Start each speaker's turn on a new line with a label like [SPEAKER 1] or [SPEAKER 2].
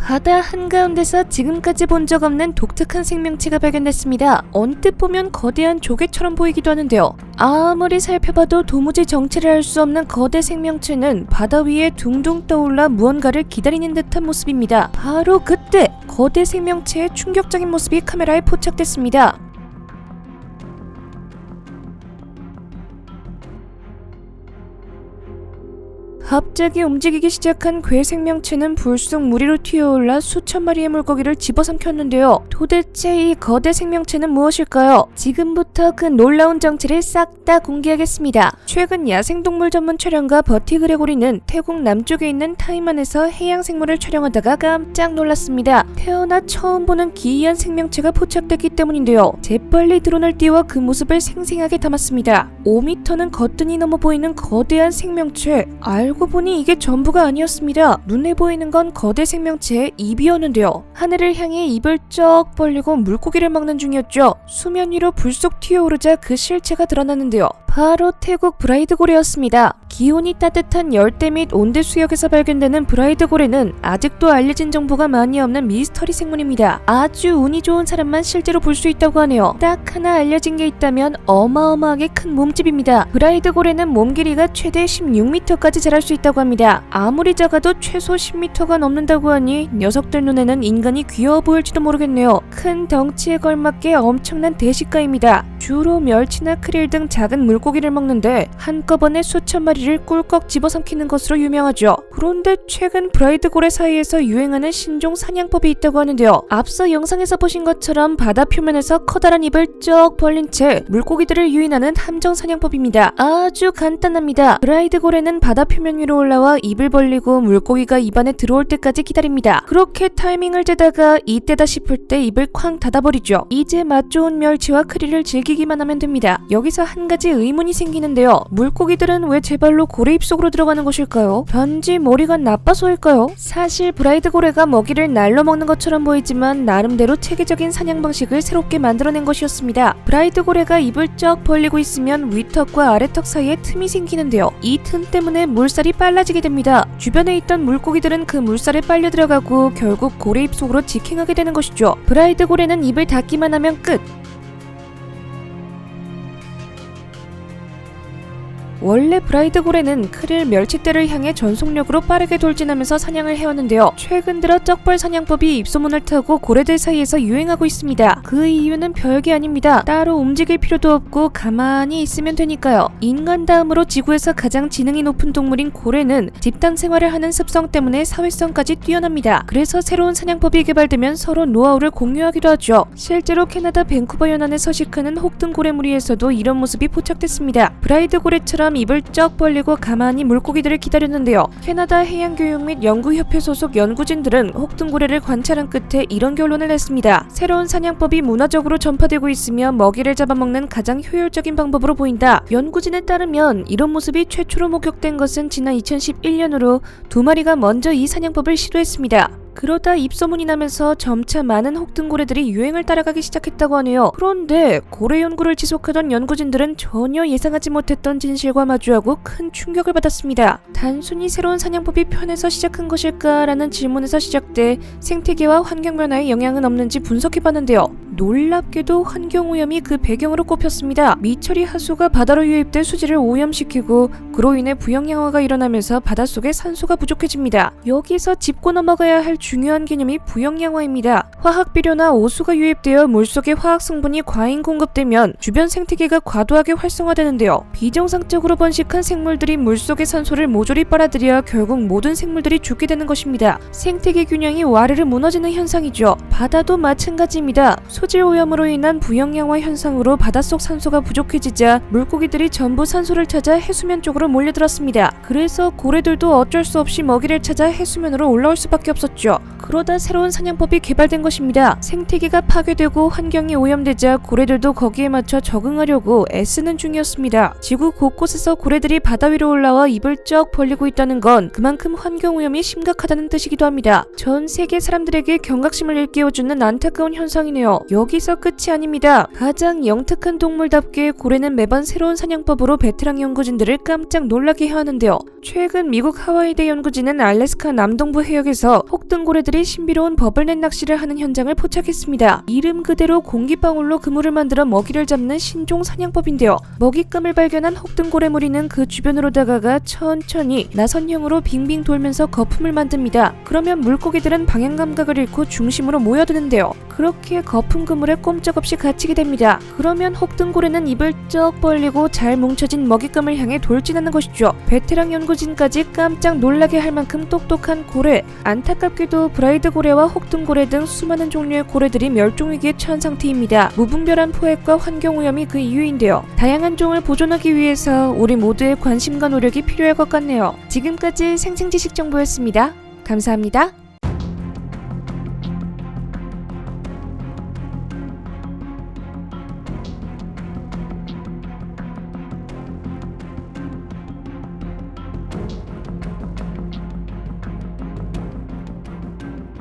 [SPEAKER 1] 바다 한가운데서 지금까지 본 적 없는 독특한 생명체가 발견됐습니다. 언뜻 보면 거대한 조개처럼 보이기도 하는데요. 아무리 살펴봐도 도무지 정체를 알 수 없는 거대 생명체는 바다 위에 둥둥 떠올라 무언가를 기다리는 듯한 모습입니다. 바로 그때 거대 생명체의 충격적인 모습이 카메라에 포착됐습니다. 갑자기 움직이기 시작한 괴 생명체는 불쑥 물 위로 튀어올라 수천 마리의 물고기를 집어삼켰는데요. 도대체 이 거대 생명체는 무엇일까요? 지금부터 그 놀라운 정체를 싹 다 공개하겠습니다. 최근 야생동물 전문 촬영가 버티 그레고리는 태국 남쪽에 있는 타이만에서 해양생물을 촬영하다가 깜짝 놀랐습니다. 태어나 처음 보는 기이한 생명체가 포착됐기 때문인데요. 재빨리 드론을 띄워 그 모습을 생생하게 담았습니다. 5m는 거뜬히 넘어 보이는 거대한 생명체. 알고 보니 이게 전부가 아니었습니다. 눈에 보이는 건 거대 생명체의 입이었는데요. 하늘을 향해 입을 쩍 벌리고 물고기를 먹는 중이었죠. 수면 위로 불쑥 튀어오르자 그 실체가 드러났는데요. 바로 태국 브라이드 고래였습니다. 기온이 따뜻한 열대 및 온대 수역에서 발견되는 브라이드 고래는 아직도 알려진 정보가 많이 없는 미스터리 생물입니다. 아주 운이 좋은 사람만 실제로 볼 수 있다고 하네요. 딱 하나 알려진 게 있다면 어마어마하게 큰 몸집입니다. 브라이드 고래는 몸 길이가 최대 16m까지 자랄 수 있다고 합니다. 아무리 작아도 최소 10m가 넘는다고 하니 녀석들 눈에는 인간이 귀여워 보일지도 모르겠네요. 큰 덩치에 걸맞게 엄청난 대식가입니다. 주로 멸치나 크릴 등 작은 물고기를 먹는데 한꺼번에 수천 마리를 꿀꺽 집어삼키는 것으로 유명하죠. 그런데 최근 브라이드 고래 사이에서 유행하는 신종 사냥법이 있다고 하는데요. 앞서 영상에서 보신 것처럼 바다 표면에서 커다란 입을 쩍 벌린 채 물고기들을 유인하는 함정 사냥법입니다. 아주 간단합니다. 브라이드 고래는 바다 표면 위로 올라와 입을 벌리고 물고기가 입안에 들어올 때까지 기다립니다. 그렇게 타이밍을 재다가 이때다 싶을 때 입을 쾅 닫아버리죠. 이제 맛 좋은 멸치와 크릴을 즐기기만 하면 됩니다. 여기서 한 가지 의문이 생기는데요. 물고기들은 왜 제 발로 고래 입속으로 들어가는 것일까요? 단지 머리가 나빠서일까요? 사실 브라이드 고래가 먹이를 날로 먹는 것처럼 보이지만 나름대로 체계적인 사냥 방식을 새롭게 만들어낸 것이었습니다. 브라이드 고래가 입을 쩍 벌리고 있으면 위턱과 아래턱 사이에 틈이 생기는데요. 이 틈 때문에 물살이 빨라지게 됩니다. 주변에 있던 물고기들은 그 물살에 빨려 들어가고 결국 고래 입속으로 직행하게 되는 것이죠. 브라이드 고래는 입을 닫기만 하면 끝! 원래 브라이드 고래는 크릴 멸치떼를 향해 전속력으로 빠르게 돌진하면서 사냥을 해왔는데요. 최근 들어 쩍벌 사냥법이 입소문을 타고 고래들 사이에서 유행하고 있습니다. 그 이유는 별게 아닙니다. 따로 움직일 필요도 없고 가만히 있으면 되니까요. 인간 다음으로 지구에서 가장 지능이 높은 동물인 고래는 집단 생활을 하는 습성 때문에 사회성까지 뛰어납니다. 그래서 새로운 사냥법이 개발되면 서로 노하우를 공유하기도 하죠. 실제로 캐나다 밴쿠버 연안에 서식하는 혹등 고래 무리에서도 이런 모습이 포착됐습니다. 브라이드 고래처럼 입을 쩍 벌리고 가만히 물고기들을 기다렸는데요. 캐나다 해양교육 및 연구협회 소속 연구진들은 혹등고래를 관찰한 끝에 이런 결론을 냈습니다. 새로운 사냥법이 문화적으로 전파되고 있으며 먹이를 잡아먹는 가장 효율적인 방법으로 보인다. 연구진에 따르면 이런 모습이 최초로 목격된 것은 지난 2011년으로 2마리가 먼저 이 사냥법을 시도했습니다. 그러다 입소문이 나면서 점차 많은 혹등고래들이 유행을 따라가기 시작했다고 하네요. 그런데 고래 연구를 지속하던 연구진들은 전혀 예상하지 못했던 진실과 마주하고 큰 충격을 받았습니다. 단순히 새로운 사냥법이 편해서 시작한 것일까라는 질문에서 시작돼 생태계와 환경변화에 영향은 없는지 분석해봤는데요. 놀랍게도 환경오염이 그 배경으로 꼽혔습니다. 미처리 하수가 바다로 유입돼 수질을 오염시키고 그로 인해 부영양화가 일어나면서 바닷속에 산소가 부족해집니다. 여기서 짚고 넘어가야 할 중요한 개념이 부영양화입니다. 화학비료나 오수가 유입되어 물속에 화학성분이 과잉 공급되면 주변 생태계가 과도하게 활성화되는데요. 비정상적으로 번식한 생물들이 물속의 산소를 모조리 빨아들여 결국 모든 생물들이 죽게 되는 것입니다. 생태계 균형이 와르르 무너지는 현상이죠. 바다도 마찬가지입니다. 소질 오염으로 인한 부영양화 현상으로 바닷속 산소가 부족해지자 물고기들이 전부 산소를 찾아 해수면 쪽으로 몰려들었습니다. 그래서 고래들도 어쩔 수 없이 먹이를 찾아 해수면으로 올라올 수밖에 없었죠. 그러다 새로운 사냥법이 개발된 것입니다. 생태계가 파괴되고 환경이 오염되자 고래들도 거기에 맞춰 적응하려고 애쓰는 중이었습니다. 지구 곳곳에서 고래들이 바다 위로 올라와 입을 쩍 벌리고 있다는 건 그만큼 환경 오염이 심각하다는 뜻이기도 합니다. 전 세계 사람들에게 경각심을 일깨워주는 안타까운 현상이네요. 여기서 끝이 아닙니다. 가장 영특한 동물답게 고래는 매번 새로운 사냥법으로 베테랑 연구진들을 깜짝 놀라게 해하는데요. 최근 미국 하와이대 연구진은 알래스카 남동부 해역에서 혹등고래들이 신비로운 버블넷 낚시를 하는 현장을 포착했습니다. 이름 그대로 공기방울로 그물을 만들어 먹이를 잡는 신종 사냥법인데요. 먹잇감을 발견한 혹등고래 무리는 그 주변으로 다가가 천천히 나선형으로 빙빙 돌면서 거품을 만듭니다. 그러면 물고기들은 방향 감각을 잃고 중심으로 모여드는데요. 그렇게 거품 그물에 꼼짝없이 갇히게 됩니다. 그러면 혹등고래는 입을 쩍 벌리고 잘 뭉쳐진 먹잇감을 향해 돌진하는 것이죠. 베테랑 연구진까지 깜짝 놀라게 할 만큼 똑똑한 고래. 안타깝게도 브라이드 고래와 혹등고래 등 수많은 종류의 고래들이 멸종위기에 처한 상태입니다. 무분별한 포획과 환경오염이 그 이유인데요. 다양한 종을 보존하기 위해서 우리 모두의 관심과 노력이 필요할 것 같네요. 지금까지 생생지식 정보였습니다. 감사합니다.